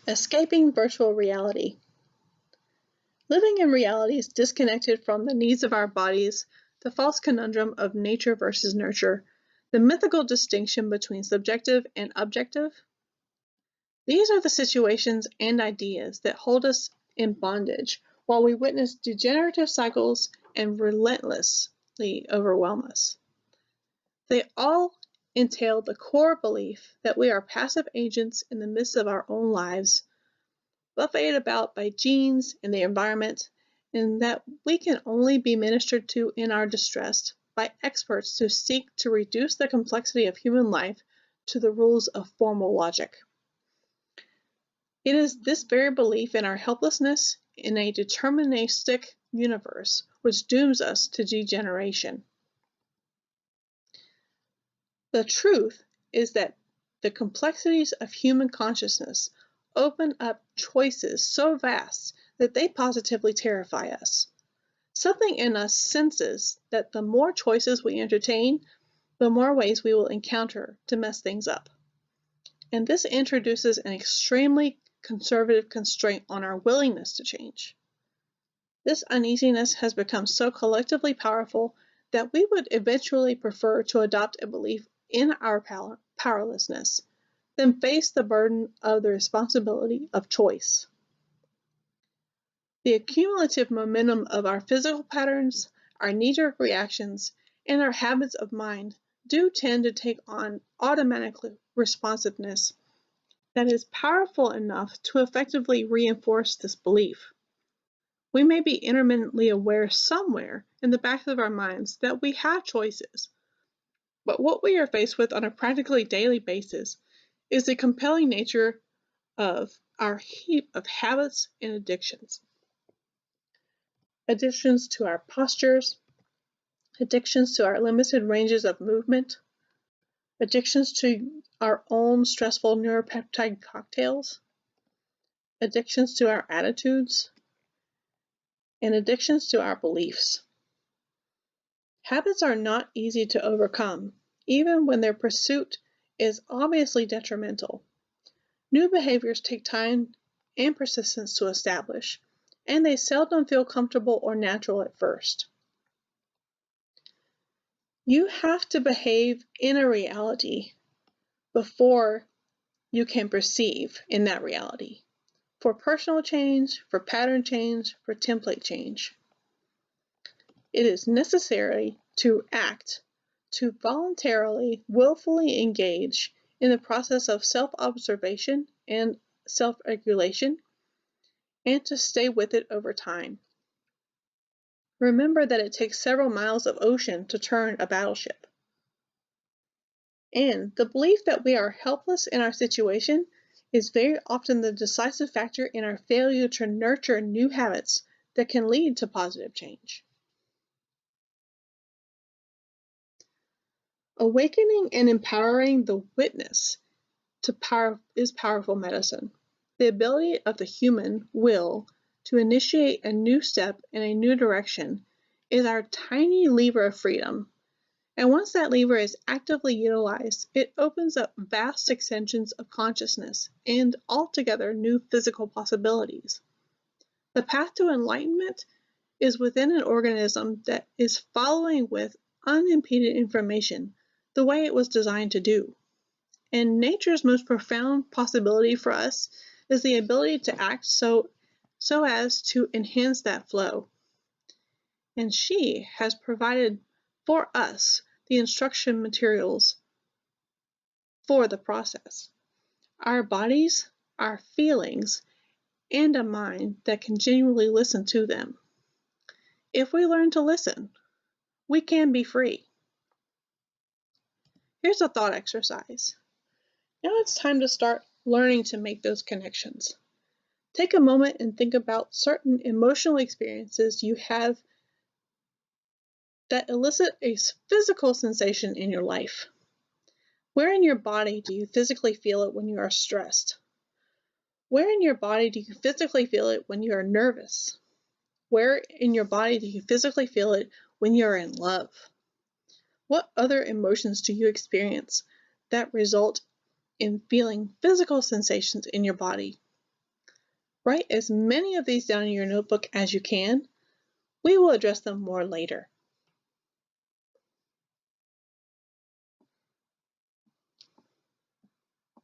Escaping virtual reality. Living in realities disconnected from the needs of our bodies, the false conundrum of nature versus nurture, the mythical distinction between subjective and objective. These are the situations and ideas that hold us in bondage while we witness degenerative cycles and relentlessly overwhelm us. They all entail the core belief that we are passive agents in the midst of our own lives, buffeted about by genes and the environment, and that we can only be ministered to in our distress by experts who seek to reduce the complexity of human life to the rules of formal logic. It is this very belief in our helplessness in a deterministic universe which dooms us to degeneration. The truth is that the complexities of human consciousness open up choices so vast that they positively terrify us. Something in us senses that the more choices we entertain, the more ways we will encounter to mess things up. And this introduces an extremely conservative constraint on our willingness to change. This uneasiness has become so collectively powerful that we would eventually prefer to adopt a belief in our powerlessness than face the burden of the responsibility of choice. The accumulative momentum of our physical patterns, our knee-jerk reactions, and our habits of mind do tend to take on automatic responsiveness that is powerful enough to effectively reinforce this belief. We may be intermittently aware somewhere in the back of our minds that we have choices, but what we are faced with on a practically daily basis is the compelling nature of our heap of habits and addictions. Addictions to our postures, addictions to our limited ranges of movement, addictions to our own stressful neuropeptide cocktails, addictions to our attitudes, and addictions to our beliefs. Habits are not easy to overcome, even when their pursuit is obviously detrimental. New behaviors take time and persistence to establish, and they seldom feel comfortable or natural at first. You have to behave in a reality before you can perceive in that reality, for personal change, for pattern change, for template change. It is necessary to act, to voluntarily, willfully engage in the process of self-observation and self-regulation, and to stay with it over time. Remember that it takes several miles of ocean to turn a battleship. And the belief that we are helpless in our situation is very often the decisive factor in our failure to nurture new habits that can lead to positive change. Awakening and empowering the witness is powerful medicine. The ability of the human will to initiate a new step in a new direction is our tiny lever of freedom. And once that lever is actively utilized, it opens up vast extensions of consciousness and altogether new physical possibilities. The path to enlightenment is within an organism that is following with unimpeded information the way it was designed to do. And nature's most profound possibility for us is the ability to act so as to enhance that flow. And she has provided for us the instruction materials for the process. Our bodies, our feelings, and a mind that can genuinely listen to them. If we learn to listen, we can be free. Here's a thought exercise. Now it's time to start learning to make those connections. Take a moment and think about certain emotional experiences you have that elicit a physical sensation in your life. Where in your body do you physically feel it when you are stressed? Where in your body do you physically feel it when you are nervous? Where in your body do you physically feel it when you are in love? What other emotions do you experience that result in feeling physical sensations in your body? Write as many of these down in your notebook as you can. We will address them more later.